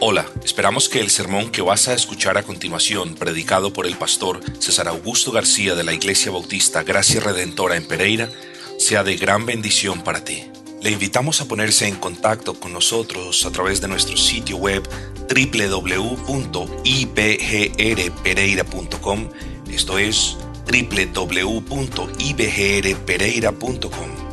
Hola, esperamos que el sermón que vas a escuchar a continuación, predicado por el pastor César Augusto García de la Iglesia Bautista Gracia Redentora en Pereira, sea de gran bendición para ti. Le invitamos a ponerse en contacto con nosotros a través de nuestro sitio web www.ibgrpereira.com, esto es www.ibgrpereira.com.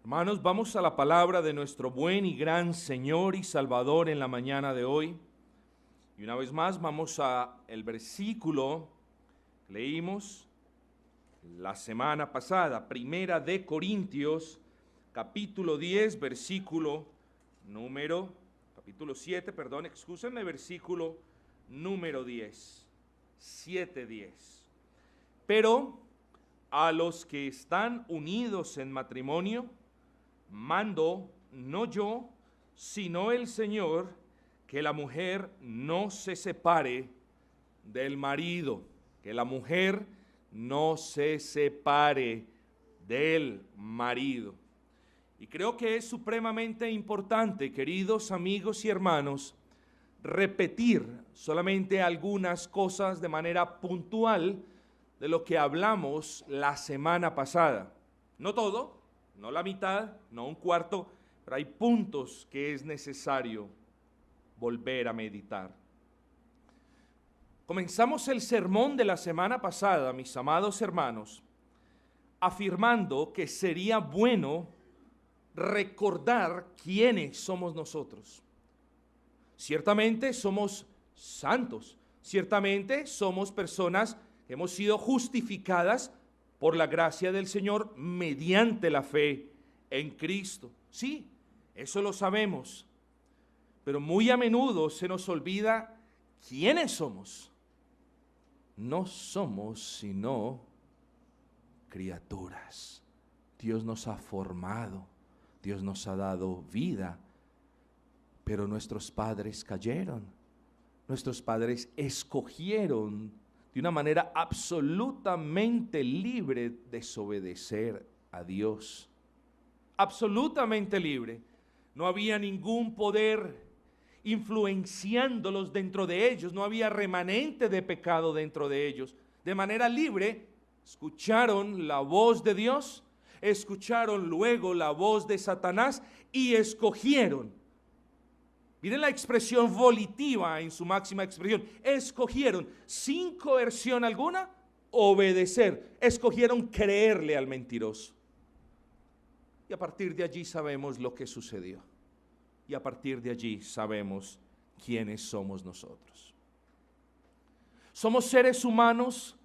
Hermanos, vamos a la palabra de nuestro buen y gran Señor y Salvador en la mañana de hoy. Y una vez más vamos a el versículo que leímos la semana pasada, Primera de Corintios, capítulo 10, versículo 7, versículo número 10, 7:10. Pero a los que están unidos en matrimonio, mando, no yo, sino el Señor, que la mujer no se separe del marido, que la mujer no se separe del marido. Y creo que es supremamente importante, queridos amigos y hermanos, repetir solamente algunas cosas de manera puntual de lo que hablamos la semana pasada. No todo, no la mitad, no un cuarto, pero hay puntos que es necesario volver a meditar. Comenzamos el sermón de la semana pasada, mis amados hermanos, afirmando que sería bueno recordar quiénes somos nosotros. Ciertamente somos santos, ciertamente somos personas que hemos sido justificadas por la gracia del Señor mediante la fe en Cristo. Sí, eso lo sabemos, pero muy a menudo se nos olvida quiénes somos. No somos sino criaturas. Dios nos ha formado, Dios nos ha dado vida, pero nuestros padres cayeron. Nuestros padres escogieron de una manera absolutamente libre desobedecer a Dios. Absolutamente libre. No había ningún poder influenciándolos dentro de ellos, no había remanente de pecado dentro de ellos. De manera libre, escucharon la voz de Dios, escucharon luego la voz de Satanás y escogieron. Miren la expresión volitiva en su máxima expresión. Escogieron, sin coerción alguna, obedecer. Escogieron creerle al mentiroso. Y a partir de allí sabemos lo que sucedió. Y a partir de allí sabemos quiénes somos nosotros. Somos seres humanos,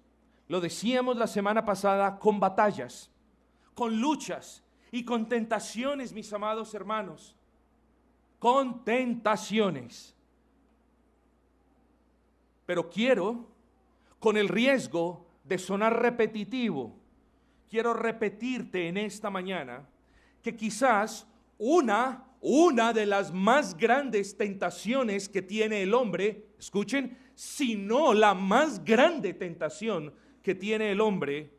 lo decíamos la semana pasada, con batallas, con luchas y con tentaciones, mis amados hermanos. Con tentaciones. Pero quiero, con el riesgo de sonar repetitivo, quiero repetirte en esta mañana que quizás una de las más grandes tentaciones que tiene el hombre, escuchen, si no la más grande tentación que tiene el hombre,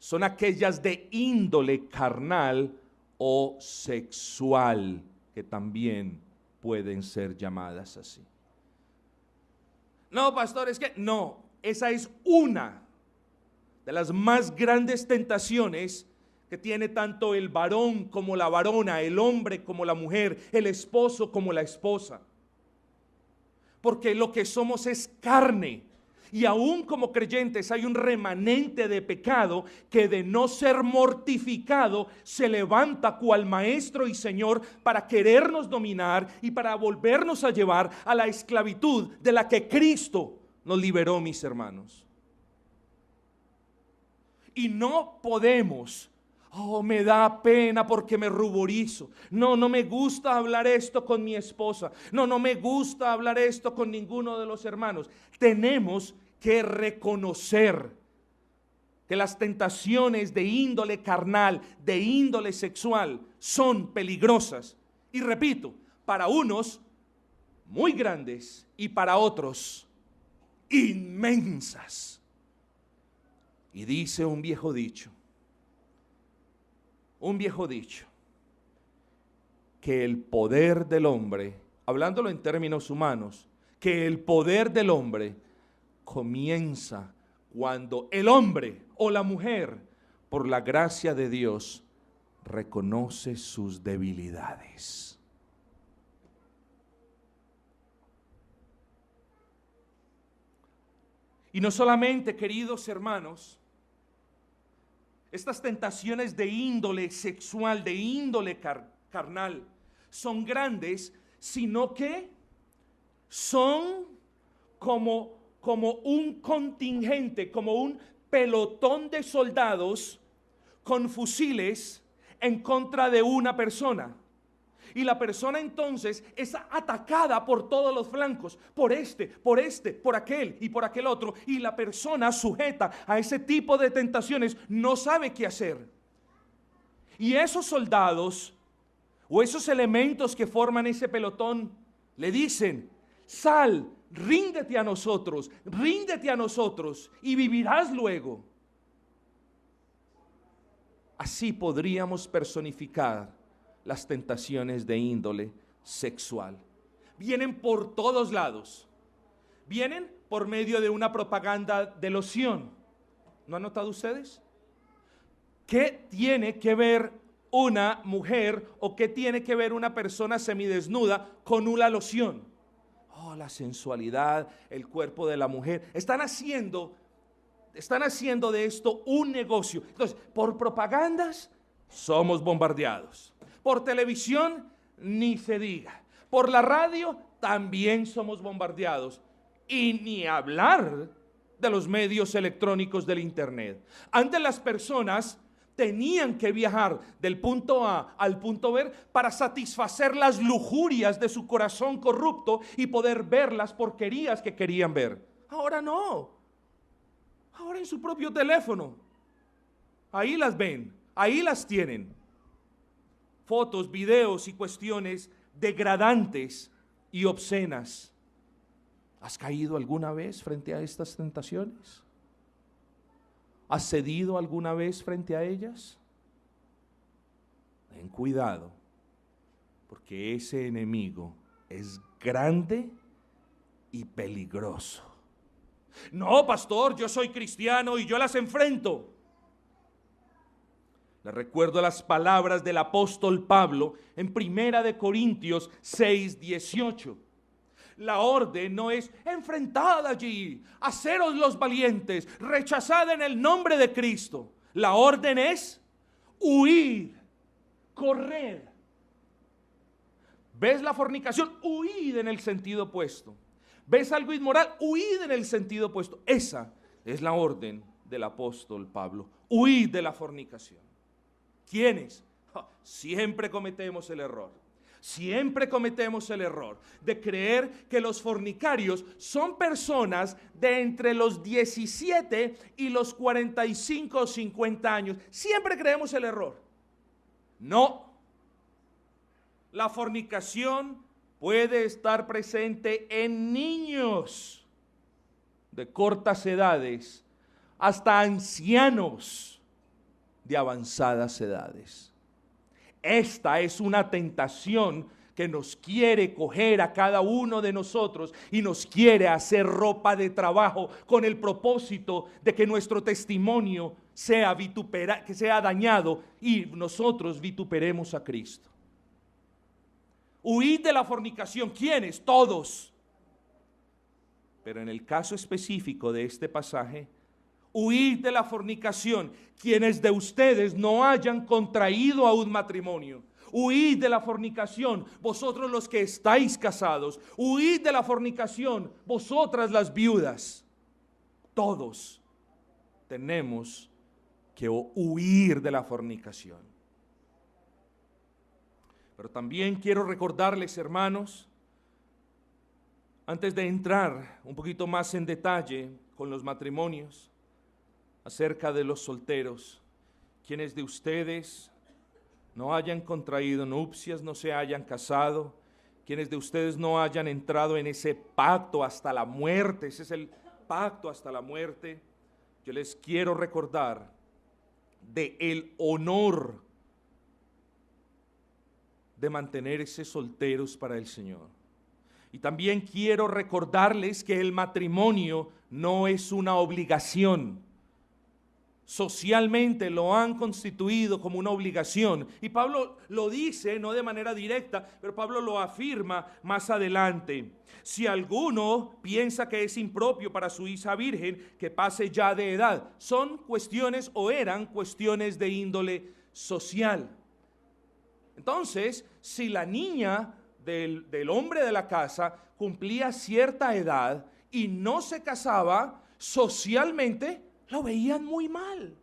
son aquellas de índole carnal o sexual, que también pueden ser llamadas así. No, pastor, es que no, esa es una de las más grandes tentaciones que tiene tanto el varón como la varona, el hombre como la mujer, el esposo como la esposa. Porque lo que somos es carne. Y aún como creyentes hay un remanente de pecado que, de no ser mortificado, se levanta cual maestro y señor para querernos dominar y para volvernos a llevar a la esclavitud de la que Cristo nos liberó, mis hermanos. Y no podemos Oh, me da pena porque me ruborizo. No, no me gusta hablar esto con mi esposa. No, no me gusta hablar esto con ninguno de los hermanos. Tenemos que reconocer que las tentaciones de índole carnal, de índole sexual, son peligrosas. Y repito, para unos muy grandes y para otros inmensas. Y dice un viejo dicho, que el poder del hombre, hablándolo en términos humanos, que el poder del hombre comienza cuando el hombre o la mujer, por la gracia de Dios, reconoce sus debilidades. Y no solamente, queridos hermanos, estas tentaciones de índole sexual, de índole carnal, son grandes, sino que son como un contingente, como un pelotón de soldados con fusiles en contra de una persona. Y la persona entonces es atacada por todos los flancos, por aquel y por aquel otro. Y la persona sujeta a ese tipo de tentaciones no sabe qué hacer. Y esos soldados o esos elementos que forman ese pelotón le dicen: sal, ríndete a nosotros y vivirás luego. Así podríamos personificar las tentaciones de índole sexual. Vienen por todos lados. Vienen por medio de una propaganda de loción. ¿No han notado ustedes? ¿Qué tiene que ver una mujer o qué tiene que ver una persona semidesnuda con una loción? Oh, la sensualidad, el cuerpo de la mujer. Están haciendo de esto un negocio. Entonces, por propagandas somos bombardeados. Por televisión, ni se diga. Por la radio, también somos bombardeados. Y ni hablar de los medios electrónicos del internet. Antes las personas tenían que viajar del punto A al punto B para satisfacer las lujurias de su corazón corrupto y poder ver las porquerías que querían ver. Ahora no. Ahora en su propio teléfono. Ahí las ven, ahí las tienen. Fotos, videos y cuestiones degradantes y obscenas. ¿Has caído alguna vez frente a estas tentaciones? ¿Has cedido alguna vez frente a ellas? Ten cuidado, porque ese enemigo es grande y peligroso. No, pastor, yo soy cristiano y yo las enfrento. Les recuerdo las palabras del apóstol Pablo en 1 Corintios 6:18. La orden no es enfrentad allí, haceros los valientes, rechazad en el nombre de Cristo. La orden es huir, correr. ¿Ves la fornicación? Huid en el sentido opuesto. ¿Ves algo inmoral? Huid en el sentido opuesto. Esa es la orden del apóstol Pablo. Huid de la fornicación. ¿Quiénes? Siempre cometemos el error. Siempre cometemos el error de creer que los fornicarios son personas de entre los 17 y los 45 o 50 años. Siempre creemos el error. No. La fornicación puede estar presente en niños de cortas edades hasta ancianos de avanzadas edades. Esta es una tentación que nos quiere coger a cada uno de nosotros y nos quiere hacer ropa de trabajo con el propósito de que nuestro testimonio sea que sea dañado y nosotros vituperemos a Cristo. Huid de la fornicación. ¿Quiénes? Todos. Pero en el caso específico de este pasaje, huid de la fornicación quienes de ustedes no hayan contraído aún matrimonio. Huid de la fornicación vosotros los que estáis casados. Huid de la fornicación vosotras las viudas. Todos tenemos que huir de la fornicación. Pero también quiero recordarles, hermanos, antes de entrar un poquito más en detalle con los matrimonios, acerca de los solteros, quienes de ustedes no hayan contraído nupcias, no se hayan casado, quienes de ustedes no hayan entrado en ese pacto hasta la muerte, ese es el pacto hasta la muerte, yo les quiero recordar de el honor de mantenerse solteros para el Señor. Y también quiero recordarles que el matrimonio no es una obligación. Socialmente lo han constituido como una obligación. Y Pablo lo dice, no de manera directa, pero Pablo lo afirma más adelante. Si alguno piensa que es impropio para su hija virgen, que pase ya de edad. Son cuestiones o eran cuestiones de índole social. Entonces, si la niña del hombre de la casa cumplía cierta edad y no se casaba, socialmente lo veían muy mal.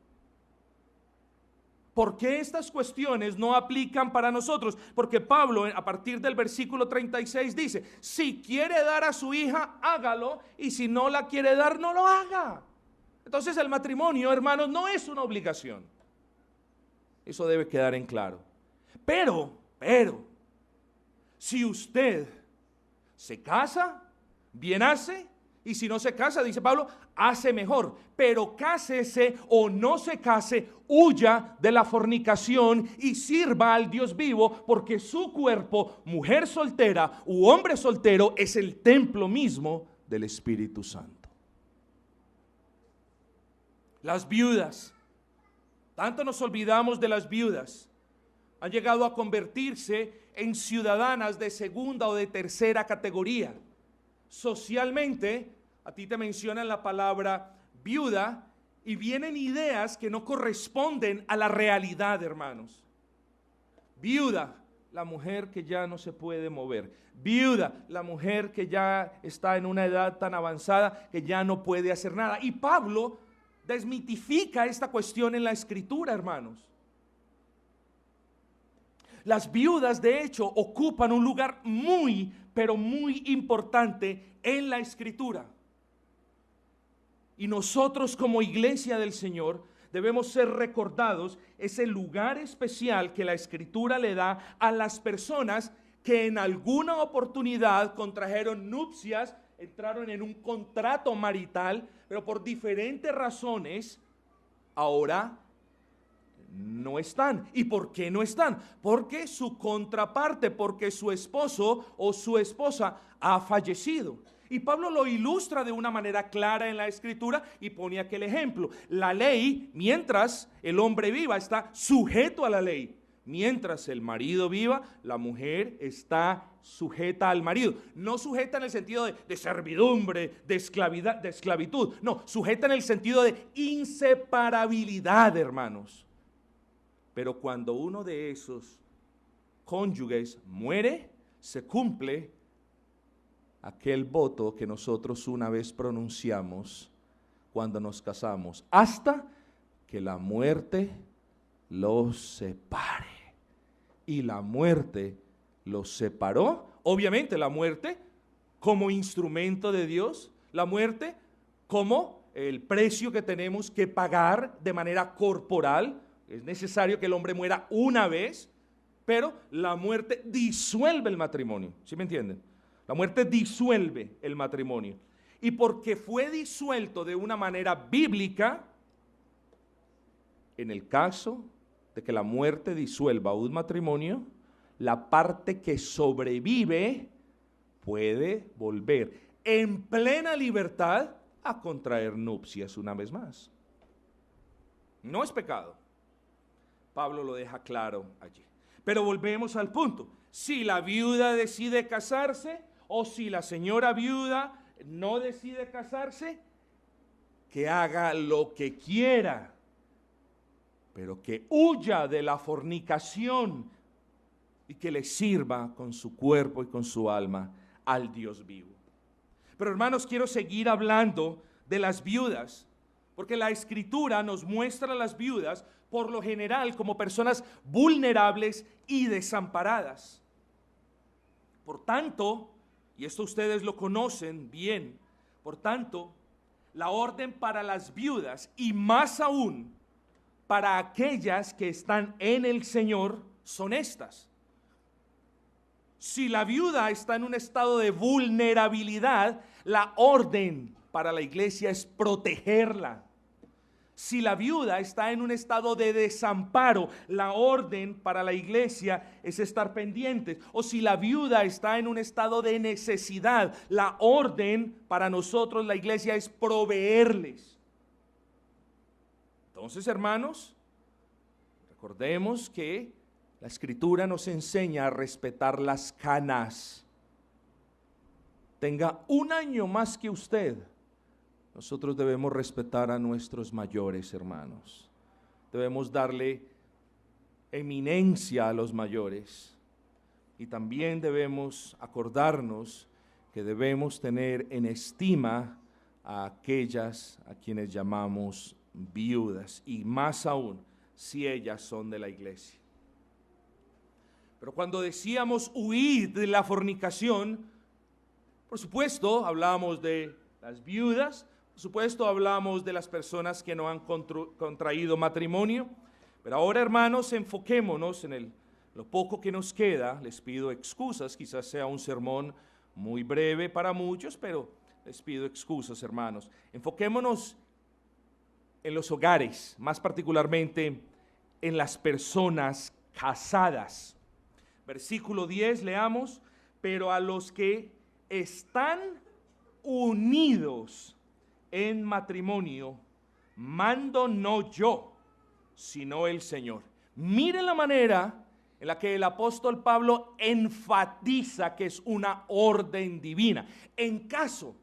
¿Por qué estas cuestiones no aplican para nosotros? Porque Pablo, a partir del versículo 36, dice, si quiere dar a su hija, hágalo, y si no la quiere dar, no lo haga. Entonces el matrimonio, hermanos, no es una obligación. Eso debe quedar en claro. Pero, si usted se casa, bien hace, y si no se casa, dice Pablo, hace mejor. Pero cásese o no se case, huya de la fornicación y sirva al Dios vivo, porque su cuerpo, mujer soltera u hombre soltero, es el templo mismo del Espíritu Santo. Las viudas, tanto nos olvidamos de las viudas, han llegado a convertirse en ciudadanas de segunda o de tercera categoría. Socialmente, a ti te mencionan la palabra viuda y vienen ideas que no corresponden a la realidad, hermanos. Viuda, la mujer que ya no se puede mover. Viuda, la mujer que ya está en una edad tan avanzada que ya no puede hacer nada. Y Pablo desmitifica esta cuestión en la Escritura, hermanos. Las viudas, de hecho, ocupan un lugar muy, pero muy importante en la Escritura. Y nosotros como iglesia del Señor debemos ser recordados ese lugar especial que la Escritura le da a las personas que en alguna oportunidad contrajeron nupcias, entraron en un contrato marital, pero por diferentes razones ahora no están. ¿Y por qué no están? Porque su contraparte, porque su esposo o su esposa ha fallecido. Y Pablo lo ilustra de una manera clara en la Escritura y pone aquel ejemplo. La ley, mientras el hombre viva, está sujeto a la ley. Mientras el marido viva, la mujer está sujeta al marido. No sujeta en el sentido de servidumbre, de esclavitud. No, sujeta en el sentido de inseparabilidad, hermanos. Pero cuando uno de esos cónyuges muere, se cumple aquel voto que nosotros una vez pronunciamos cuando nos casamos, hasta que la muerte los separe. Y la muerte los separó. Obviamente la muerte como instrumento de Dios, la muerte como el precio que tenemos que pagar de manera corporal. Es necesario que el hombre muera una vez, pero la muerte disuelve el matrimonio. ¿Sí me entienden? La muerte disuelve el matrimonio. Y porque fue disuelto de una manera bíblica, en el caso de que la muerte disuelva un matrimonio, la parte que sobrevive puede volver en plena libertad a contraer nupcias una vez más. No es pecado. Pablo lo deja claro allí. Pero volvemos al punto. Si la viuda decide casarse o si la señora viuda no decide casarse, que haga lo que quiera, pero que huya de la fornicación y que le sirva con su cuerpo y con su alma al Dios vivo. Pero hermanos, quiero seguir hablando de las viudas, Porque la Escritura nos muestra a las viudas, por lo general, como personas vulnerables y desamparadas. Por tanto, y esto ustedes lo conocen bien, por tanto, la orden para las viudas y más aún para aquellas que están en el Señor son estas. Si la viuda está en un estado de vulnerabilidad, la orden para la iglesia es protegerla. Si la viuda está en un estado de desamparo, la orden para la iglesia es estar pendientes. O si la viuda está en un estado de necesidad, la orden para nosotros, la iglesia, es proveerles. Entonces, hermanos, recordemos que la Escritura nos enseña a respetar las canas. Tenga un año más que usted, nosotros debemos respetar a nuestros mayores, hermanos. Debemos darle eminencia a los mayores. Y también debemos acordarnos que debemos tener en estima a aquellas a quienes llamamos viudas, y más aún si ellas son de la iglesia. Pero cuando decíamos huir de la fornicación, por supuesto hablábamos de las viudas, por supuesto hablamos de las personas que no han contraído matrimonio. Pero ahora, hermanos, enfoquémonos en lo poco que nos queda. Les pido excusas, quizás sea un sermón muy breve para muchos, pero les pido excusas, hermanos. Enfoquémonos en los hogares, más particularmente en las personas casadas. Versículo 10, leamos: pero a los que están unidos en matrimonio, mando no yo, sino el Señor. Miren la manera en la que el apóstol Pablo enfatiza que es una orden divina. En caso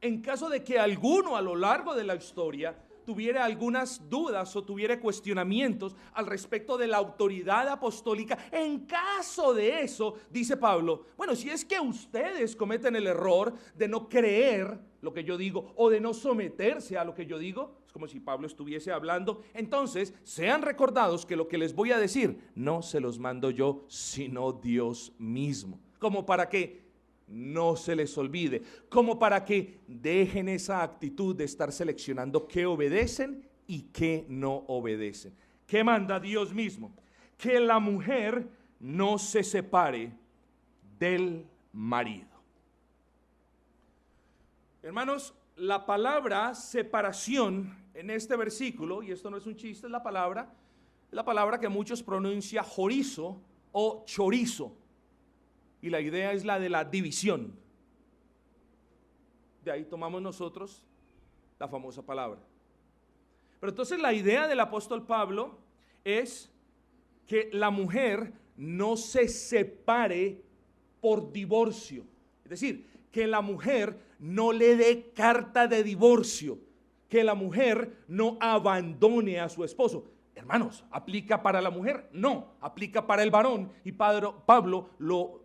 de que alguno a lo largo de la historia tuviera algunas dudas o tuviera cuestionamientos al respecto de la autoridad apostólica, en caso de eso, dice Pablo, bueno, si es que ustedes cometen el error de no creer lo que yo digo o de no someterse a lo que yo digo, es como si Pablo estuviese hablando, entonces sean recordados que lo que les voy a decir no se los mando yo, sino Dios mismo, como para que no se les olvide, como para que dejen esa actitud de estar seleccionando qué obedecen y qué no obedecen. ¿Qué manda Dios mismo? Que la mujer no se separe del marido. Hermanos, la palabra separación en este versículo, y esto no es un chiste, es la palabra que muchos pronuncian jorizo o chorizo. Y la idea es la de la división. De ahí tomamos nosotros la famosa palabra. Pero entonces la idea del apóstol Pablo es que la mujer no se separe por divorcio. Es decir, que la mujer no le dé carta de divorcio, que la mujer no abandone a su esposo. Hermanos, ¿aplica para la mujer? No, aplica para el varón. Y Pablo lo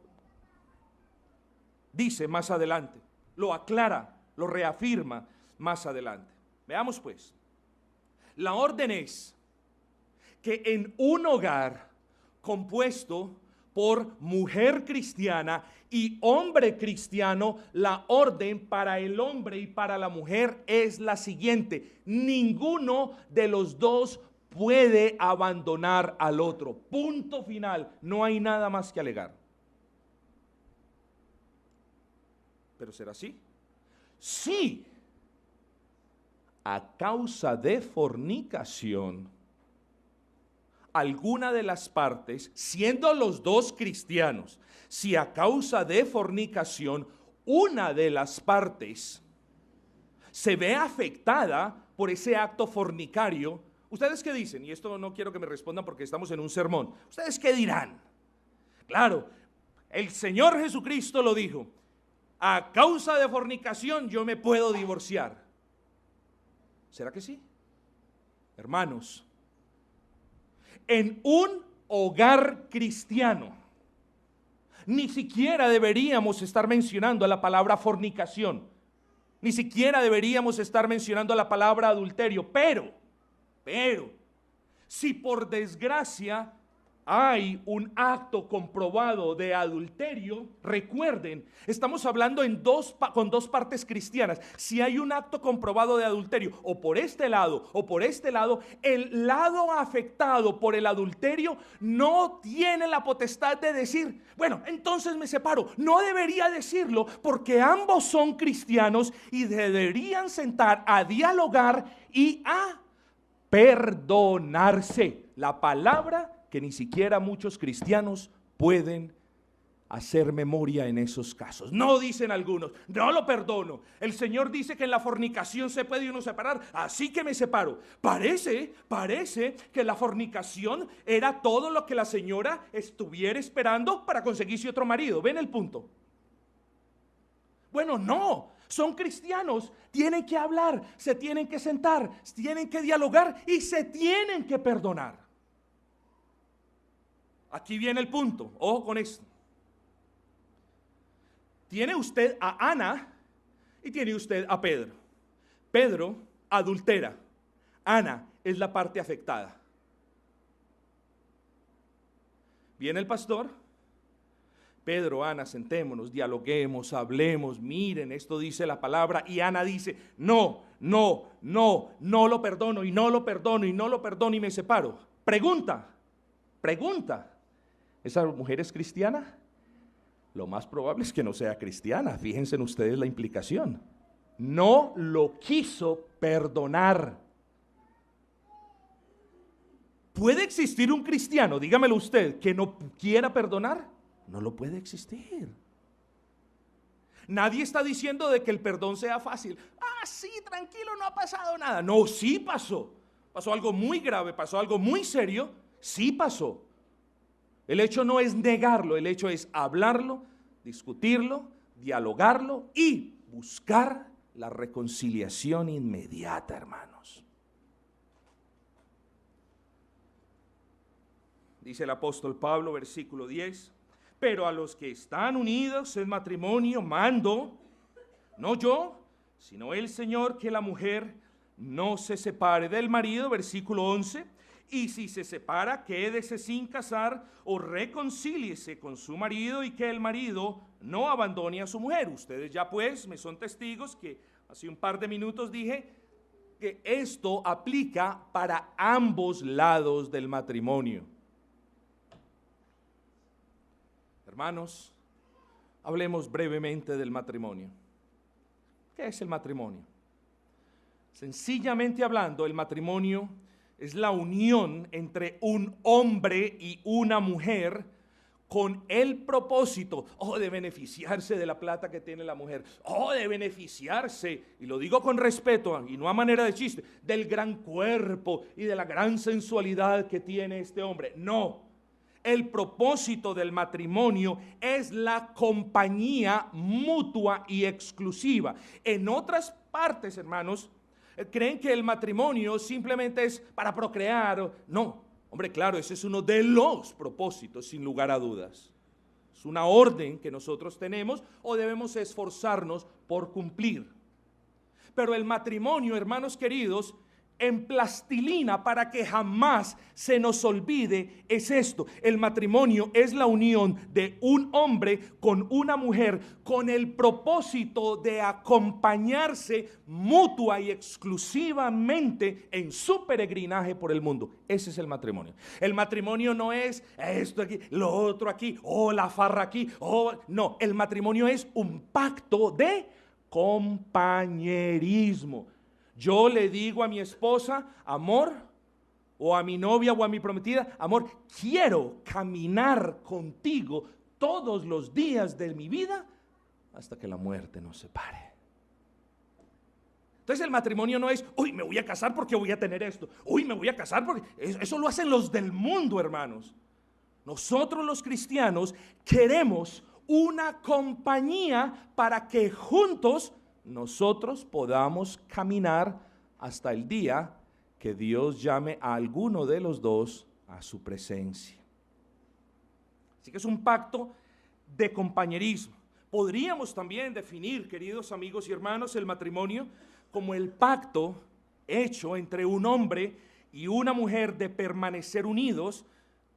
dice más adelante, lo aclara, lo reafirma más adelante. Veamos pues, la orden es que en un hogar compuesto por mujer cristiana y hombre cristiano, la orden para el hombre y para la mujer es la siguiente: ninguno de los dos puede abandonar al otro. Punto final, no hay nada más que alegar. ¿Pero será así? Sí, a causa de fornicación, alguna de las partes, siendo los dos cristianos, si a causa de fornicación una de las partes se ve afectada por ese acto fornicario, ¿ustedes qué dicen? Y esto no quiero que me respondan porque estamos en un sermón. ¿Ustedes qué dirán? Claro, el Señor Jesucristo lo dijo: a causa de fornicación yo me puedo divorciar. ¿Será que sí? Hermanos, en un hogar cristiano ni siquiera deberíamos estar mencionando la palabra fornicación. Ni siquiera deberíamos estar mencionando la palabra adulterio, pero, si por desgracia hay un acto comprobado de adulterio, recuerden, estamos hablando con dos partes cristianas. Si hay un acto comprobado de adulterio, o por este lado, el lado afectado por el adulterio no tiene la potestad de decir, bueno, entonces me separo. No debería decirlo, porque ambos son cristianos y deberían sentar a dialogar y a perdonarse. La palabra que ni siquiera muchos cristianos pueden hacer memoria en esos casos. No, dicen algunos, no lo perdono. El Señor dice que en la fornicación se puede uno separar, así que me separo. Parece que la fornicación era todo lo que la señora estuviera esperando para conseguirse otro marido. ¿Ven el punto? Bueno, no. Son cristianos, tienen que hablar, se tienen que sentar, tienen que dialogar y se tienen que perdonar. Aquí viene el punto, ojo con esto. Tiene usted a Ana y tiene usted a Pedro. Pedro adultera, Ana es la parte afectada. Viene el pastor, Pedro, Ana, sentémonos, dialoguemos, hablemos, miren, esto dice la palabra, y Ana dice, no lo perdono, y no lo perdono, y no lo perdono, y me separo. Pregunta, ¿esa mujer es cristiana? Lo más probable es que no sea cristiana, fíjense en ustedes la implicación. No lo quiso perdonar. ¿Puede existir un cristiano, dígamelo usted, que no quiera perdonar? No lo puede existir. Nadie está diciendo de que el perdón sea fácil. Sí, tranquilo, no ha pasado nada. No, sí pasó. Pasó algo muy grave, pasó algo muy serio. Sí pasó. El hecho no es negarlo, el hecho es hablarlo, discutirlo, dialogarlo y buscar la reconciliación inmediata, hermanos. Dice el apóstol Pablo, versículo 10, pero a los que están unidos en matrimonio mando, no yo, sino el Señor, que la mujer no se separe del marido, versículo 11, y si se separa, quédese sin casar o reconcíliese con su marido, y que el marido no abandone a su mujer. Ustedes ya pues me son testigos que hace un par de minutos dije que esto aplica para ambos lados del matrimonio. Hermanos, hablemos brevemente del matrimonio. ¿Qué es el matrimonio? Sencillamente hablando, el matrimonio es la unión entre un hombre y una mujer con el propósito, de beneficiarse de la plata que tiene la mujer, de beneficiarse, y lo digo con respeto y no a manera de chiste, del gran cuerpo y de la gran sensualidad que tiene este hombre. No, el propósito del matrimonio es la compañía mutua y exclusiva. En otras partes, hermanos, creen que el matrimonio simplemente es para procrear. No, hombre, claro, ese es uno de los propósitos, sin lugar a dudas. Es una orden que nosotros tenemos o debemos esforzarnos por cumplir. Pero el matrimonio, hermanos queridos, en plastilina para que jamás se nos olvide es esto: el matrimonio es la unión de un hombre con una mujer con el propósito de acompañarse mutua y exclusivamente en su peregrinaje por el mundo. Ese es el matrimonio. El matrimonio no es esto aquí, lo otro aquí, la farra aquí, no, el matrimonio es un pacto de compañerismo. Yo le digo a mi esposa, amor, o a mi novia o a mi prometida, amor, quiero caminar contigo todos los días de mi vida hasta que la muerte nos separe. Entonces el matrimonio no es, me voy a casar porque voy a tener esto, me voy a casar porque... Eso lo hacen los del mundo, hermanos. Nosotros los cristianos queremos una compañía para que juntos nosotros podamos caminar hasta el día que Dios llame a alguno de los dos a su presencia. Así que es un pacto de compañerismo. Podríamos también definir, queridos amigos y hermanos, el matrimonio como el pacto hecho entre un hombre y una mujer de permanecer unidos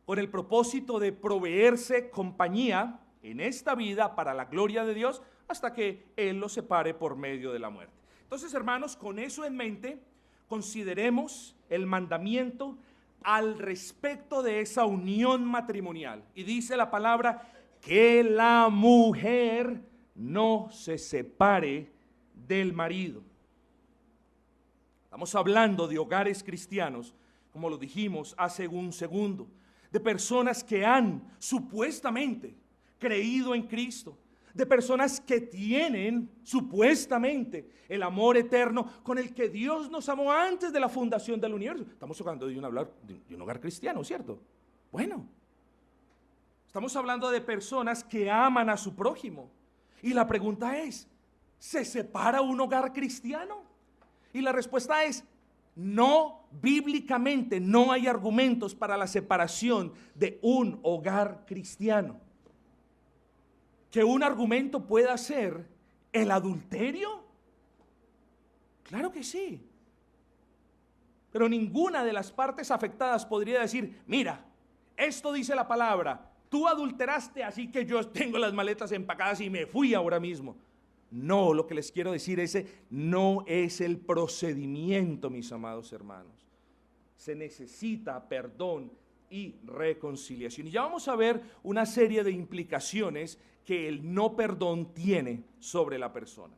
con el propósito de proveerse compañía en esta vida para la gloria de Dios hasta que Él los separe por medio de la muerte. Entonces, hermanos, con eso en mente, consideremos el mandamiento al respecto de esa unión matrimonial. Y dice la palabra que la mujer no se separe del marido. Estamos hablando de hogares cristianos, como lo dijimos hace un segundo, de personas que han supuestamente creído en Cristo, de personas que tienen supuestamente el amor eterno con el que Dios nos amó antes de la fundación del universo. Estamos hablando de un hogar cristiano, ¿cierto? Bueno, estamos hablando de personas que aman a su prójimo. Y la pregunta es, ¿se separa un hogar cristiano? Y la respuesta es, no, bíblicamente no hay argumentos para la separación de un hogar cristiano. ¿Que un argumento pueda ser el adulterio? Claro que sí. Pero ninguna de las partes afectadas podría decir, mira, esto dice la palabra, tú adulteraste, así que yo tengo las maletas empacadas y me fui ahora mismo. No, lo que les quiero decir es, no es el procedimiento, mis amados hermanos. Se necesita perdón y reconciliación. Y ya vamos a ver una serie de implicaciones que el no perdón tiene sobre la persona.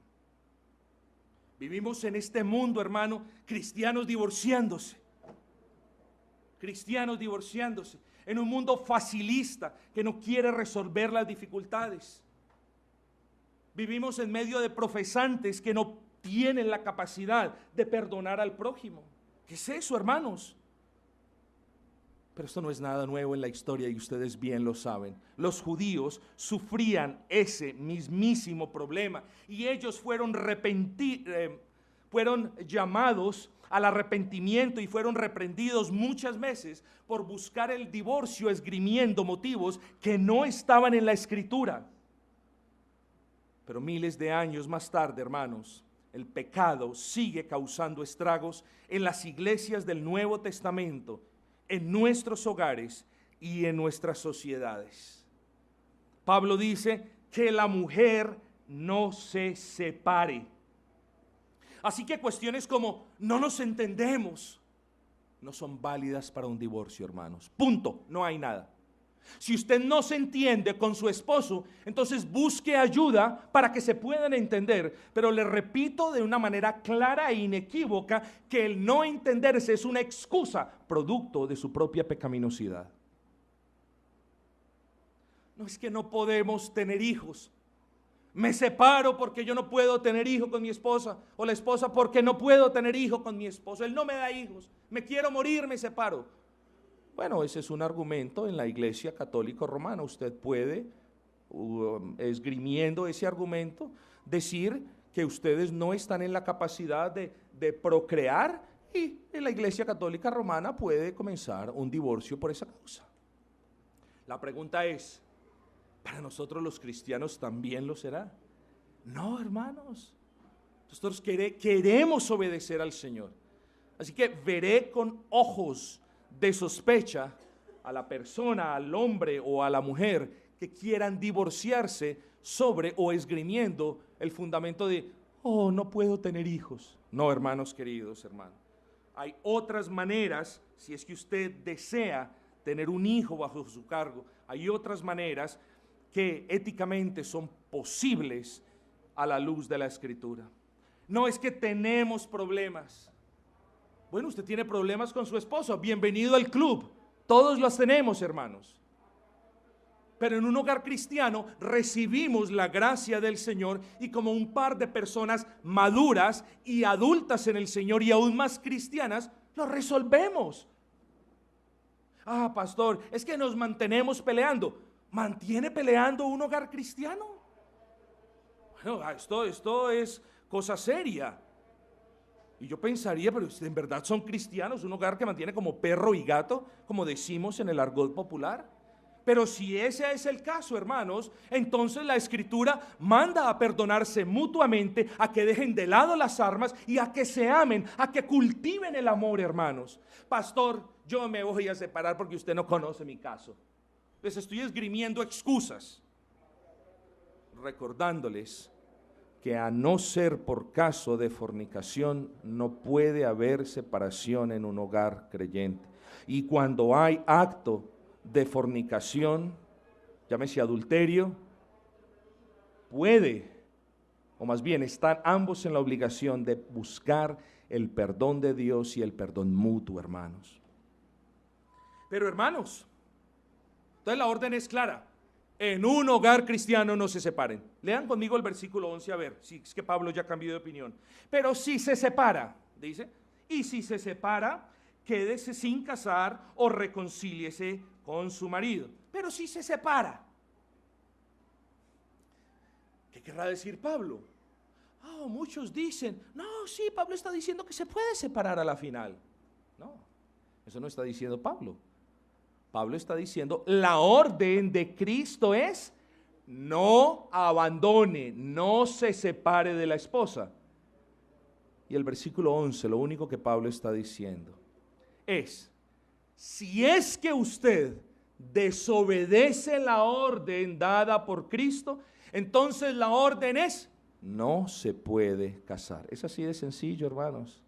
Vivimos en este mundo, hermano, cristianos divorciándose. Cristianos divorciándose. En un mundo facilista que no quiere resolver las dificultades. Vivimos en medio de profesantes que no tienen la capacidad de perdonar al prójimo. ¿Qué es eso, hermanos? Pero esto no es nada nuevo en la historia y ustedes bien lo saben. Los judíos sufrían ese mismísimo problema y ellos fueron llamados al arrepentimiento y fueron reprendidos muchas veces por buscar el divorcio esgrimiendo motivos que no estaban en la Escritura. Pero miles de años más tarde, hermanos, el pecado sigue causando estragos en las iglesias del Nuevo Testamento, en nuestros hogares y en nuestras sociedades. Pablo dice que la mujer no se separe. Así que cuestiones como no nos entendemos no son válidas para un divorcio, hermanos. Punto, no hay nada. Si usted no se entiende con su esposo, entonces busque ayuda para que se puedan entender. Pero le repito de una manera clara e inequívoca que el no entenderse es una excusa producto de su propia pecaminosidad. No es que no podemos tener hijos. Me separo porque yo no puedo tener hijo con mi esposa, o la esposa porque no puedo tener hijo con mi esposo. Él no me da hijos. Me quiero morir, me separo. Bueno, ese es un argumento en la Iglesia Católica Romana. Usted puede, esgrimiendo ese argumento, decir que ustedes no están en la capacidad de procrear y en la Iglesia Católica Romana puede comenzar un divorcio por esa causa. La pregunta es, ¿para nosotros los cristianos también lo será? No, hermanos. Nosotros queremos obedecer al Señor. Así que veré con ojos de sospecha a la persona, al hombre o a la mujer que quieran divorciarse sobre o esgrimiendo el fundamento de, oh, no puedo tener hijos. No, hermanos queridos, hermanos. Hay otras maneras, si es que usted desea tener un hijo bajo su cargo, hay otras maneras que éticamente son posibles a la luz de la Escritura. No es que tenemos problemas. Bueno, usted tiene problemas con su esposo, bienvenido al club. Todos los tenemos, hermanos. Pero en un hogar cristiano recibimos la gracia del Señor y como un par de personas maduras y adultas en el Señor y aún más cristianas, lo resolvemos. Ah, pastor, es que nos mantenemos peleando. ¿Mantiene peleando un hogar cristiano? Bueno, esto es cosa seria. Y yo pensaría, pero en verdad son cristianos, un hogar que mantiene como perro y gato, como decimos en el argot popular. Pero si ese es el caso, hermanos, entonces la Escritura manda a perdonarse mutuamente, a que dejen de lado las armas y a que se amen, a que cultiven el amor, hermanos. Pastor, yo me voy a separar porque usted no conoce mi caso. Les estoy esgrimiendo excusas, recordándoles que a no ser por caso de fornicación, no puede haber separación en un hogar creyente. Y cuando hay acto de fornicación, llámese adulterio, puede, o más bien están ambos en la obligación de buscar el perdón de Dios y el perdón mutuo, hermanos. Pero hermanos, entonces la orden es clara: en un hogar cristiano no se separen. Lean conmigo el versículo 11 a ver, si es que Pablo ya cambió de opinión. Pero si se separa, dice, y si se separa, quédese sin casar o reconcíliese con su marido. Pero si se separa, ¿qué querrá decir Pablo? Muchos dicen, no, sí, Pablo está diciendo que se puede separar a la final. No, eso no está diciendo Pablo. Pablo está diciendo, la orden de Cristo es: no abandone, no se separe de la esposa. Y el versículo 11, lo único que Pablo está diciendo es: si es que usted desobedece la orden dada por Cristo, entonces la orden es: no se puede casar. Es así de sencillo, hermanos.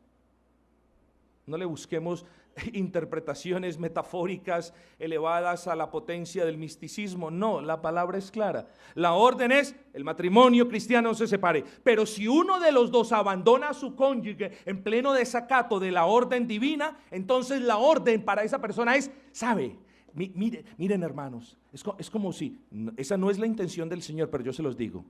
No le busquemos interpretaciones metafóricas elevadas a la potencia del misticismo. No, la palabra es clara. La orden es: el matrimonio cristiano no se separe. Pero si uno de los dos abandona a su cónyuge en pleno desacato de la orden divina, entonces la orden para esa persona es: ¿sabe? Miren, hermanos, es como si, esa no es la intención del Señor, pero yo se los digo,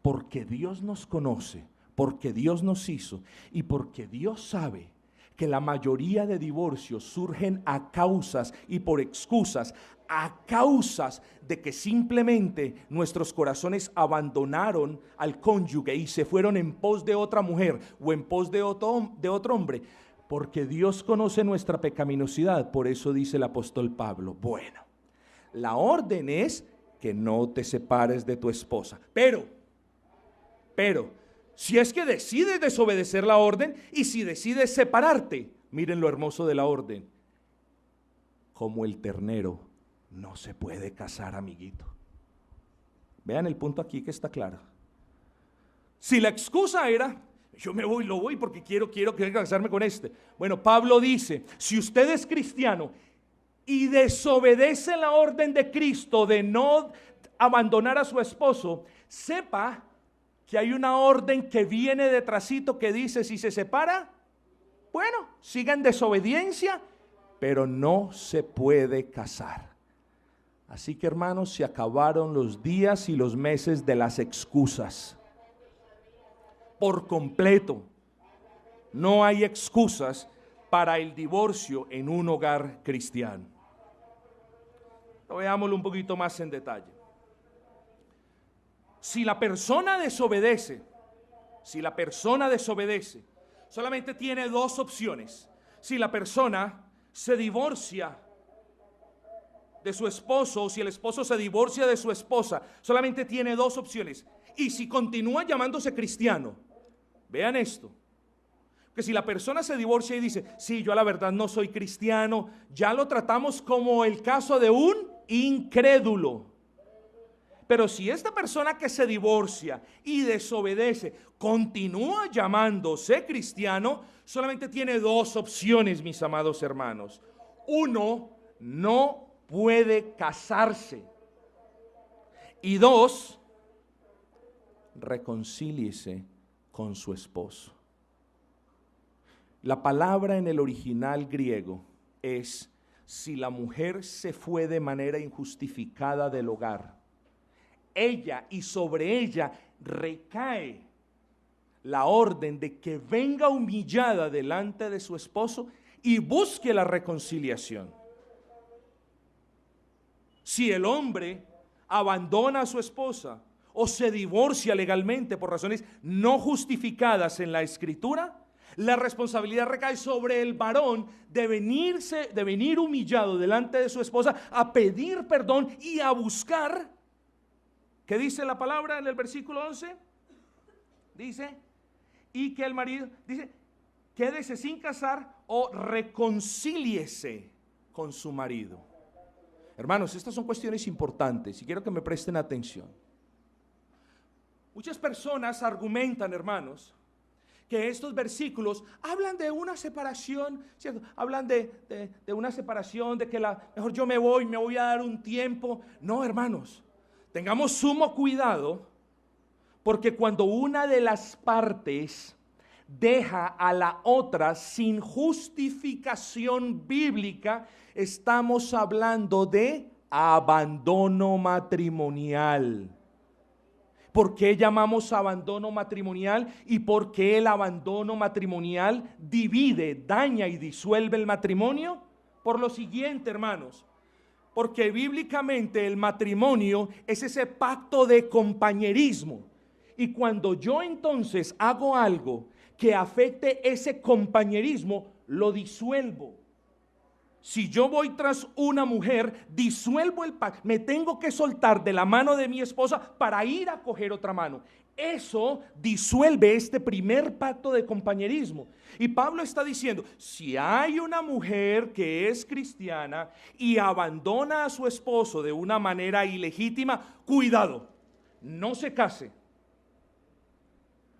porque Dios nos conoce, porque Dios nos hizo y porque Dios sabe que la mayoría de divorcios surgen a causas y por excusas, a causas de que simplemente nuestros corazones abandonaron al cónyuge y se fueron en pos de otra mujer o en pos de otro hombre. Porque Dios conoce nuestra pecaminosidad, por eso dice el apóstol Pablo: bueno, la orden es que no te separes de tu esposa, pero si es que decides desobedecer la orden y si decides separarte, miren lo hermoso de la orden: como el ternero no se puede casar, amiguito. Vean el punto aquí que está claro. Si la excusa era: yo me voy, lo voy porque quiero casarme con este. Bueno, Pablo dice: si usted es cristiano y desobedece la orden de Cristo de no abandonar a su esposo, sepa que hay una orden que viene detrásito que dice: si se separa, bueno, siga en desobediencia, pero no se puede casar. Así que, hermanos, se acabaron los días y los meses de las excusas. Por completo, no hay excusas para el divorcio en un hogar cristiano. Veámoslo un poquito más en detalle. Si la persona desobedece, solamente tiene dos opciones. Si la persona se divorcia de su esposo, o si el esposo se divorcia de su esposa, solamente tiene dos opciones. Y si continúa llamándose cristiano, vean esto, que si la persona se divorcia y dice: sí, yo a la verdad no soy cristiano, ya lo tratamos como el caso de un incrédulo. Pero si esta persona que se divorcia y desobedece continúa llamándose cristiano, solamente tiene dos opciones, mis amados hermanos. Uno, no puede casarse. Y dos, reconcíliese con su esposo. La palabra en el original griego es: si la mujer se fue de manera injustificada del hogar, ella y sobre ella recae la orden de que venga humillada delante de su esposo y busque la reconciliación. Si el hombre abandona a su esposa o se divorcia legalmente por razones no justificadas en la Escritura, La responsabilidad recae sobre el varón de venir humillado delante de su esposa a pedir perdón y a buscar. ¿Qué dice la palabra en el versículo 11? Dice, y que el marido, dice, quédese sin casar o reconcíliese con su marido. Hermanos, estas son cuestiones importantes y quiero que me presten atención. Muchas personas argumentan, hermanos, que estos versículos hablan de una separación, ¿cierto? Hablan de una separación, de que mejor yo me voy a dar un tiempo. No, hermanos, tengamos sumo cuidado, porque cuando una de las partes deja a la otra sin justificación bíblica, estamos hablando de abandono matrimonial. ¿Por qué llamamos abandono matrimonial? ¿Y por qué el abandono matrimonial divide, daña y disuelve el matrimonio? Por lo siguiente, hermanos. Porque bíblicamente el matrimonio es ese pacto de compañerismo. Y cuando yo entonces hago algo que afecte ese compañerismo, lo disuelvo. Si yo voy tras una mujer, disuelvo el pacto, me tengo que soltar de la mano de mi esposa para ir a coger otra mano. Eso disuelve este primer pacto de compañerismo. Y Pablo está diciendo, si hay una mujer que es cristiana y abandona a su esposo de una manera ilegítima, cuidado, no se case.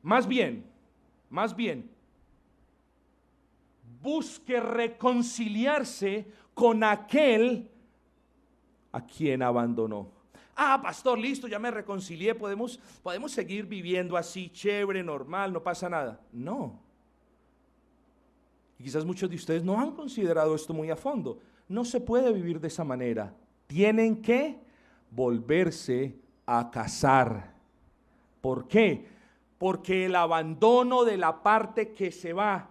Más bien, busque reconciliarse con aquel a quien abandonó. Ah, pastor, listo, ya me reconcilié, podemos seguir viviendo así, chévere, normal, no pasa nada. No. Y quizás muchos de ustedes no han considerado esto muy a fondo. No se puede vivir de esa manera. Tienen que volverse a casar. ¿Por qué? Porque el abandono de la parte que se va,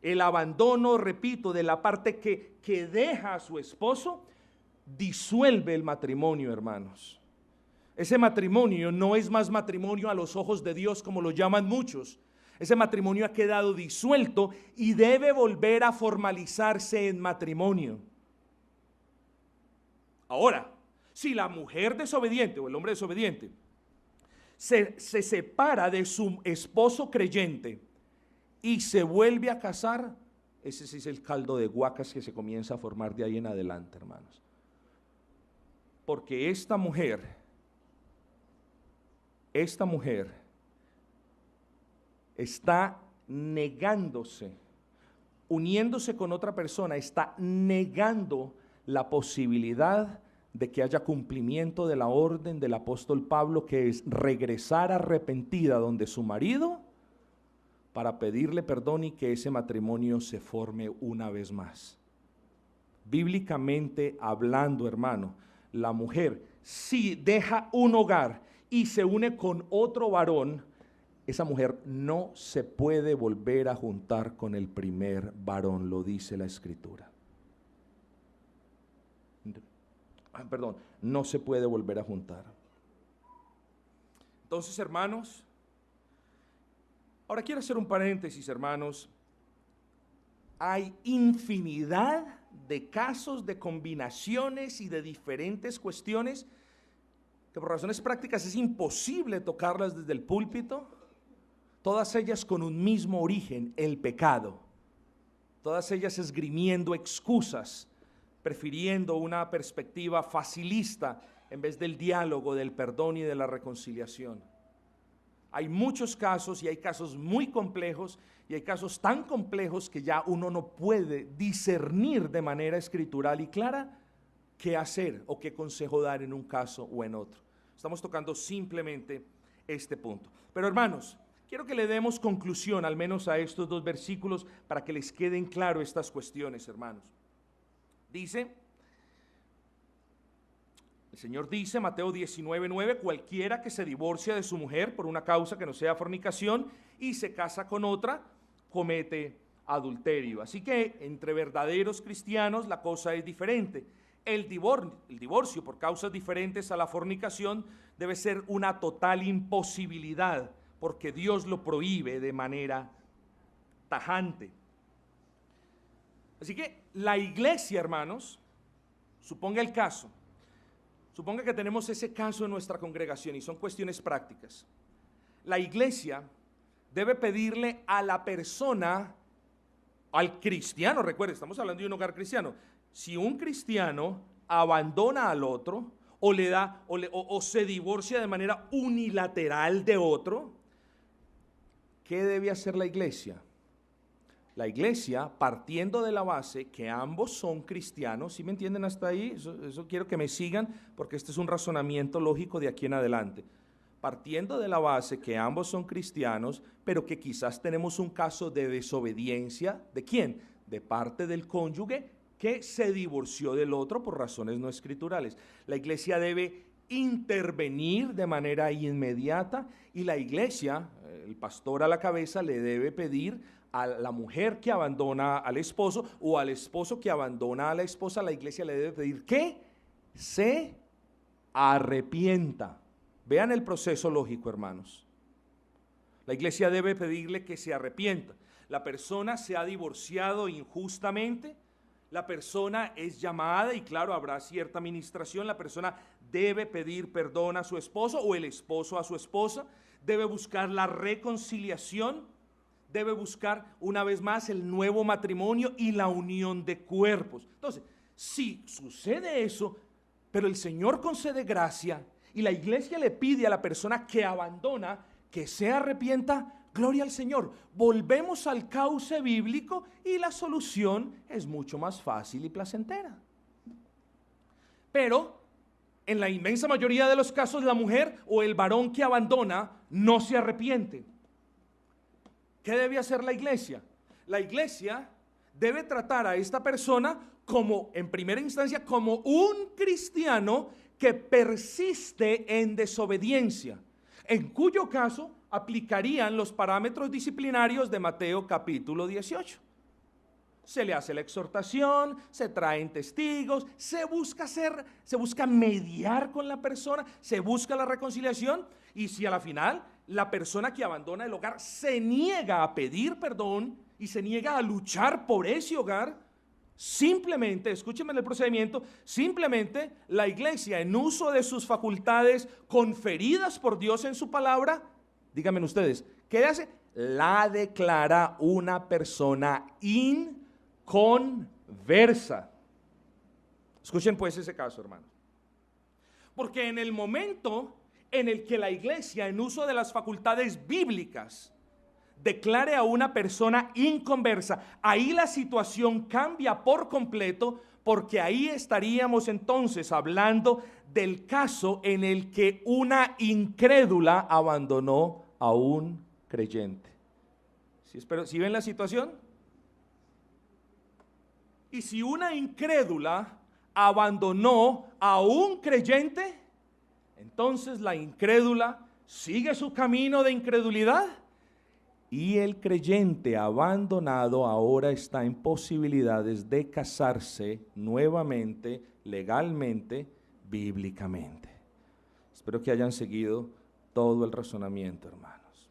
el abandono, repito, de la parte que deja a su esposo, disuelve el matrimonio, hermanos. Ese matrimonio no es más matrimonio a los ojos de Dios como lo llaman muchos. Ese matrimonio ha quedado disuelto y debe volver a formalizarse en matrimonio. Ahora, si la mujer desobediente o el hombre desobediente se separa de su esposo creyente y se vuelve a casar, ese sí es el caldo de guacas que se comienza a formar de ahí en adelante, hermanos. Porque esta mujer está negándose, uniéndose con otra persona, está negando la posibilidad de que haya cumplimiento de la orden del apóstol Pablo, que es regresar arrepentida donde su marido, para pedirle perdón y que ese matrimonio se forme una vez más. Bíblicamente hablando, hermano, la mujer, si deja un hogar y se une con otro varón, esa mujer no se puede volver a juntar con el primer varón, lo dice la Escritura. No se puede volver a juntar. Entonces, hermanos, ahora quiero hacer un paréntesis, hermanos. Hay infinidad de casos, de combinaciones y de diferentes cuestiones que por razones prácticas es imposible tocarlas desde el púlpito, todas ellas con un mismo origen, el pecado, todas ellas esgrimiendo excusas, prefiriendo una perspectiva facilista en vez del diálogo, del perdón y de la reconciliación. Hay muchos casos y hay casos muy complejos y hay casos tan complejos que ya uno no puede discernir de manera escritural y clara qué hacer o qué consejo dar en un caso o en otro. Estamos tocando simplemente este punto. Pero hermanos, quiero que le demos conclusión al menos a estos dos versículos para que les queden claro estas cuestiones, hermanos. Dice, el Señor dice, Mateo 19:9, cualquiera que se divorcia de su mujer por una causa que no sea fornicación y se casa con otra, comete adulterio. Así que entre verdaderos cristianos la cosa es diferente. El divorcio por causas diferentes a la fornicación debe ser una total imposibilidad, porque Dios lo prohíbe de manera tajante. Así que la iglesia, hermanos, suponga el caso, suponga que tenemos ese caso en nuestra congregación y son cuestiones prácticas. La iglesia debe pedirle a la persona, al cristiano, recuerde, estamos hablando de un hogar cristiano. Si un cristiano abandona al otro o le da o se divorcia de manera unilateral de otro, ¿qué debe hacer la iglesia? La iglesia, partiendo de la base que ambos son cristianos, ¿sí me entienden hasta ahí? Eso quiero que me sigan porque este es un razonamiento lógico de aquí en adelante. Partiendo de la base que ambos son cristianos, pero que quizás tenemos un caso de desobediencia, ¿de quién? De parte del cónyuge que se divorció del otro por razones no escriturales. La iglesia debe intervenir de manera inmediata y la iglesia, el pastor a la cabeza, le debe pedir a la mujer que abandona al esposo o al esposo que abandona a la esposa, la iglesia le debe pedir que se arrepienta. Vean el proceso lógico, hermanos. La iglesia debe pedirle que se arrepienta. La persona se ha divorciado injustamente, la persona es llamada y claro, habrá cierta administración, la persona debe pedir perdón a su esposo o el esposo a su esposa, debe buscar la reconciliación, debe buscar una vez más el nuevo matrimonio y la unión de cuerpos. Entonces, si sucede eso, pero el Señor concede gracia y la iglesia le pide a la persona que abandona que se arrepienta, gloria al Señor. Volvemos al cauce bíblico y la solución es mucho más fácil y placentera. Pero en la inmensa mayoría de los casos la mujer o el varón que abandona no se arrepiente. ¿Qué debe hacer la iglesia? La iglesia debe tratar a esta persona como, en primera instancia, como un cristiano que persiste en desobediencia, en cuyo caso aplicarían los parámetros disciplinarios de Mateo capítulo 18. Se le hace la exhortación, se traen testigos, se busca mediar con la persona, se busca la reconciliación y si a la final la persona que abandona el hogar se niega a pedir perdón y se niega a luchar por ese hogar, simplemente, escúchenme el procedimiento, simplemente la iglesia en uso de sus facultades conferidas por Dios en su palabra, díganme ustedes, ¿qué hace? La declara una persona inconversa. Escuchen pues ese caso, hermanos. Porque en el momento en el que la iglesia, en uso de las facultades bíblicas, declare a una persona inconversa, ahí la situación cambia por completo, porque ahí estaríamos entonces hablando del caso en el que una incrédula abandonó a un creyente. ¿Sí ven la situación? Y si una incrédula abandonó a un creyente, entonces la incrédula sigue su camino de incredulidad y el creyente abandonado ahora está en posibilidades de casarse nuevamente, legalmente, bíblicamente. Espero que hayan seguido todo el razonamiento, hermanos.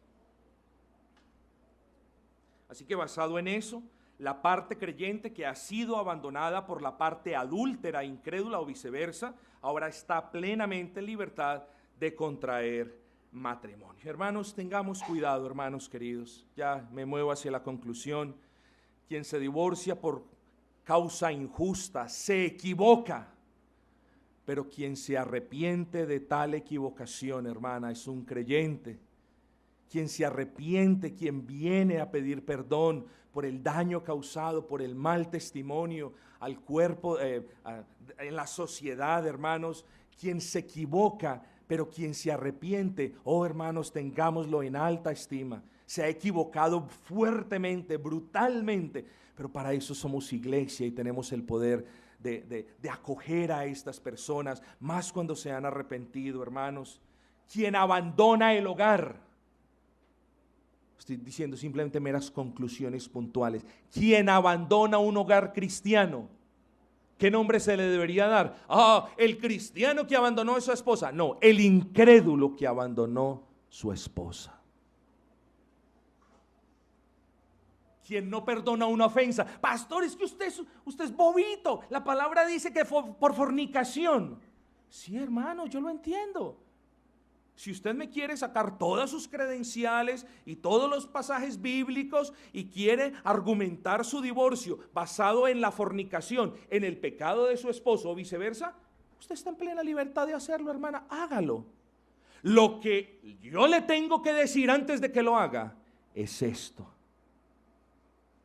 Así que basado en eso, la parte creyente que ha sido abandonada por la parte adúltera, incrédula o viceversa, ahora está plenamente en libertad de contraer matrimonio. Hermanos, tengamos cuidado, hermanos queridos. Ya me muevo hacia la conclusión. Quien se divorcia por causa injusta se equivoca, pero quien se arrepiente de tal equivocación, hermana, es un creyente. Quien se arrepiente, quien viene a pedir perdón por el daño causado, por el mal testimonio al cuerpo, en la sociedad, hermanos, quien se equivoca, pero quien se arrepiente, oh hermanos, tengámoslo en alta estima. Se ha equivocado fuertemente, brutalmente, pero para eso somos iglesia y tenemos el poder de acoger a estas personas, más cuando se han arrepentido, hermanos. Quien abandona el hogar, estoy diciendo simplemente meras conclusiones puntuales. Quien abandona un hogar cristiano, ¿qué nombre se le debería dar? El cristiano que abandonó a su esposa. No, el incrédulo que abandonó su esposa. Quien no perdona una ofensa. Pastor, es que usted es bobito. La palabra dice que por fornicación. Sí, hermano, yo lo entiendo. Si usted me quiere sacar todas sus credenciales y todos los pasajes bíblicos y quiere argumentar su divorcio basado en la fornicación, en el pecado de su esposo o viceversa, usted está en plena libertad de hacerlo, hermana, hágalo. Lo que yo le tengo que decir antes de que lo haga es esto: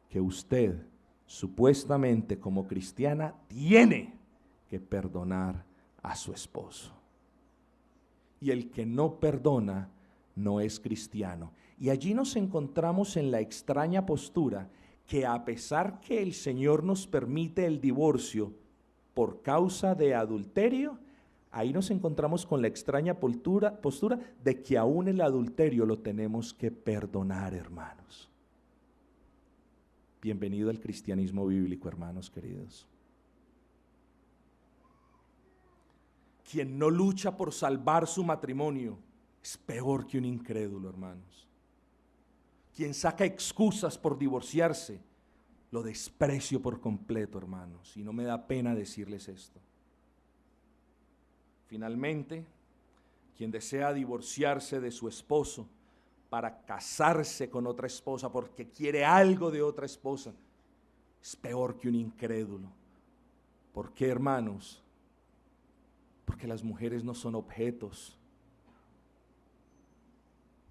que usted supuestamente como cristiana tiene que perdonar a su esposo. Y el que no perdona no es cristiano. Y allí nos encontramos en la extraña postura que, a pesar que el Señor nos permite el divorcio por causa de adulterio, ahí nos encontramos con la extraña postura de que aún el adulterio lo tenemos que perdonar, hermanos. Bienvenido al cristianismo bíblico, hermanos queridos. Quien no lucha por salvar su matrimonio es peor que un incrédulo, hermanos. Quien saca excusas por divorciarse, lo desprecio por completo, hermanos, y no me da pena decirles esto. Finalmente, quien desea divorciarse de su esposo para casarse con otra esposa porque quiere algo de otra esposa, es peor que un incrédulo. ¿Por qué, hermanos? Porque las mujeres no son objetos.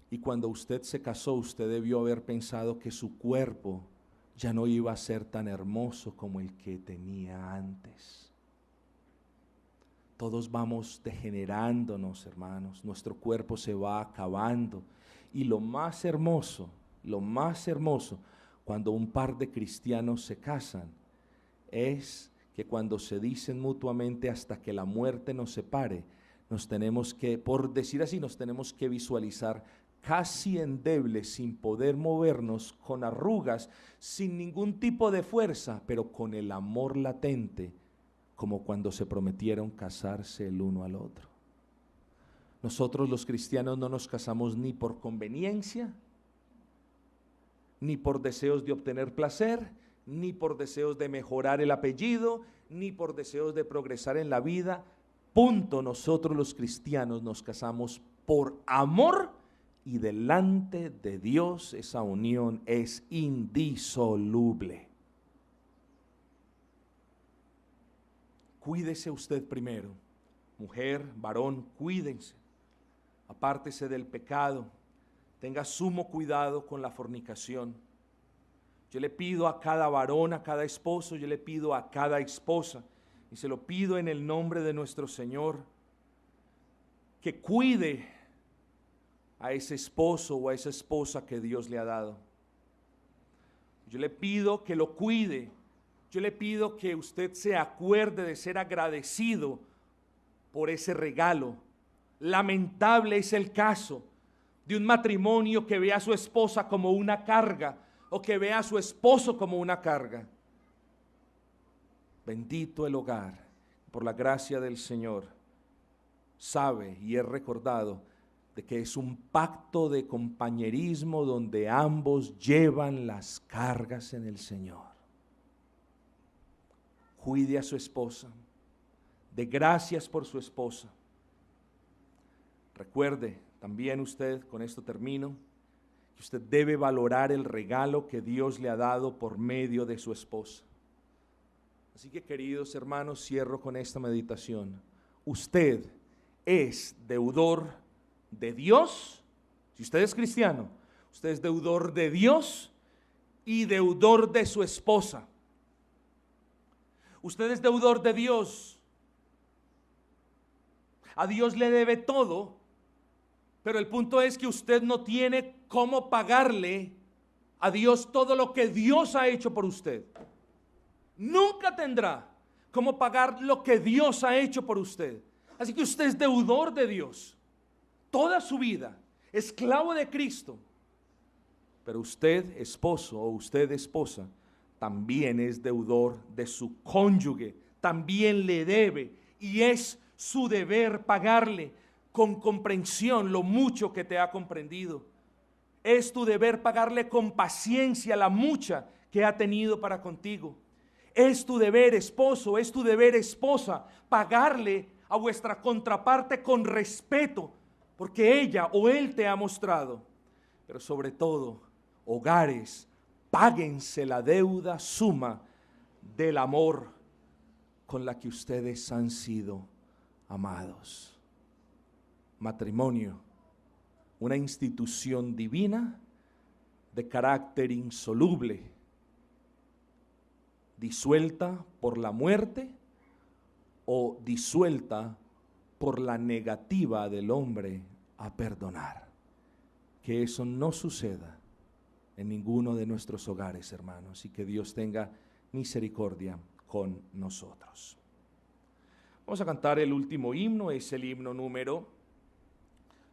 Y cuando usted se casó, usted debió haber pensado que su cuerpo ya no iba a ser tan hermoso como el que tenía antes. Todos vamos degenerándonos, hermanos. Nuestro cuerpo se va acabando. Y lo más hermoso, cuando un par de cristianos se casan, es que cuando se dicen mutuamente hasta que la muerte nos separe, nos tenemos que, por decir así, nos tenemos que visualizar casi endebles, sin poder movernos, con arrugas, sin ningún tipo de fuerza, pero con el amor latente, como cuando se prometieron casarse el uno al otro. Nosotros los cristianos no nos casamos ni por conveniencia, ni por deseos de obtener placer, ni por deseos de mejorar el apellido, ni por deseos de progresar en la vida. Punto. Nosotros los cristianos nos casamos por amor, y delante de Dios esa unión es indisoluble. Cuídese usted primero, mujer, varón, cuídense, apártese del pecado, tenga sumo cuidado con la fornicación. Yo le pido a cada varón, a cada esposo, yo le pido a cada esposa, y se lo pido en el nombre de nuestro Señor, que cuide a ese esposo o a esa esposa que Dios le ha dado. Yo le pido que lo cuide. Yo le pido que usted se acuerde de ser agradecido por ese regalo. Lamentable es el caso de un matrimonio que ve a su esposa como una carga, o que ve a su esposo como una carga. Bendito el hogar, por la gracia del Señor, sabe y es recordado de que es un pacto de compañerismo donde ambos llevan las cargas en el Señor. Cuide a su esposa, dé gracias por su esposa. Recuerde también usted, con esto termino, que usted debe valorar el regalo que Dios le ha dado por medio de su esposa. Así que, queridos hermanos, cierro con esta meditación. Usted es deudor de Dios. Si usted es cristiano, usted es deudor de Dios y deudor de su esposa. Usted es deudor de Dios. A Dios le debe todo, pero el punto es que usted no tiene cómo pagarle a Dios todo lo que Dios ha hecho por usted. Nunca tendrá cómo pagar lo que Dios ha hecho por usted. Así que usted es deudor de Dios toda su vida, esclavo de Cristo. Pero usted, esposo, o usted, esposa, también es deudor de su cónyuge, también le debe, y es su deber pagarle con comprensión lo mucho que te ha comprendido. Es tu deber pagarle con paciencia la mucha que ha tenido para contigo. Es tu deber, esposo, es tu deber, esposa, pagarle a vuestra contraparte con respeto, porque ella o él te ha mostrado. Pero sobre todo, hogares, páguense la deuda suma del amor con la que ustedes han sido amados. Matrimonio, una institución divina de carácter insoluble, disuelta por la muerte o disuelta por la negativa del hombre a perdonar. Que eso no suceda en ninguno de nuestros hogares, hermanos, y que Dios tenga misericordia con nosotros. Vamos a cantar el último himno, es el himno número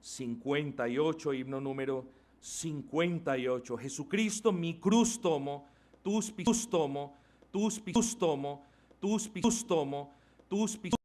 58, himno número 58. Jesucristo, mi cruz tomo, tus pisos tomo, tus pisos tomo, tus pisos tomo, tus pisos